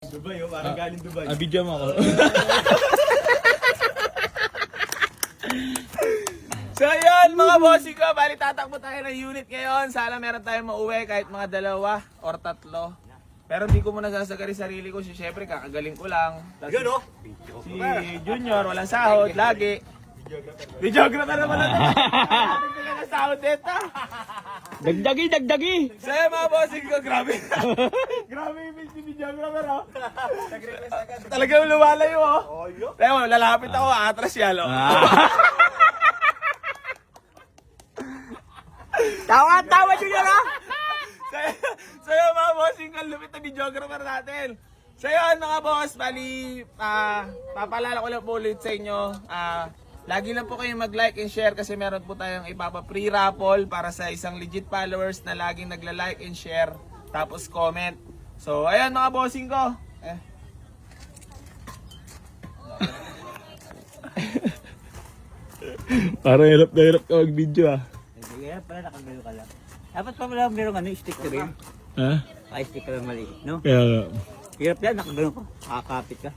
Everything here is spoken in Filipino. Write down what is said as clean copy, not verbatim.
Dubai, oh, parang galing Dubai. Video mo ako. So yun mga bossing ko, bali tatakbo tayo ng unit ngayon. Sana meron tayong mauwi kahit mga 2 or 3. Pero hindi ko muna sasagari sarili ko. Siyempre kakagaling ko lang. Tas Yun, oh. si Junior, walang sahod, lagi. Videographer naman na ito. Hindi ka na sahod dito. Dagdagi! So yun mga bossing ko, grabe. Grabe yung videographer, oh. Talagang lumalayo, oh. Pero lalapit ako, atras yan, oh. Tawa Junior ha! So yun mga bossing ko, lupit na videographer natin. So yun mga boss, bali, papalala ko lang po ulit sa inyo. Lagi lang po kayong mag-like and share kasi meron po tayong ipapa-free raffle para sa isang legit followers na laging nagla-like and share, tapos comment. So ayun mga bossing ko. Parang hirap na hirap ka mag-video ah. Kaya pala nakagano ka lang. Dapat pa pala meron ano, stick ka rin. Ha? Stick ka lang maliit, no? Kaya nga. Hirap yan, nakagano ka. Kakapit ka.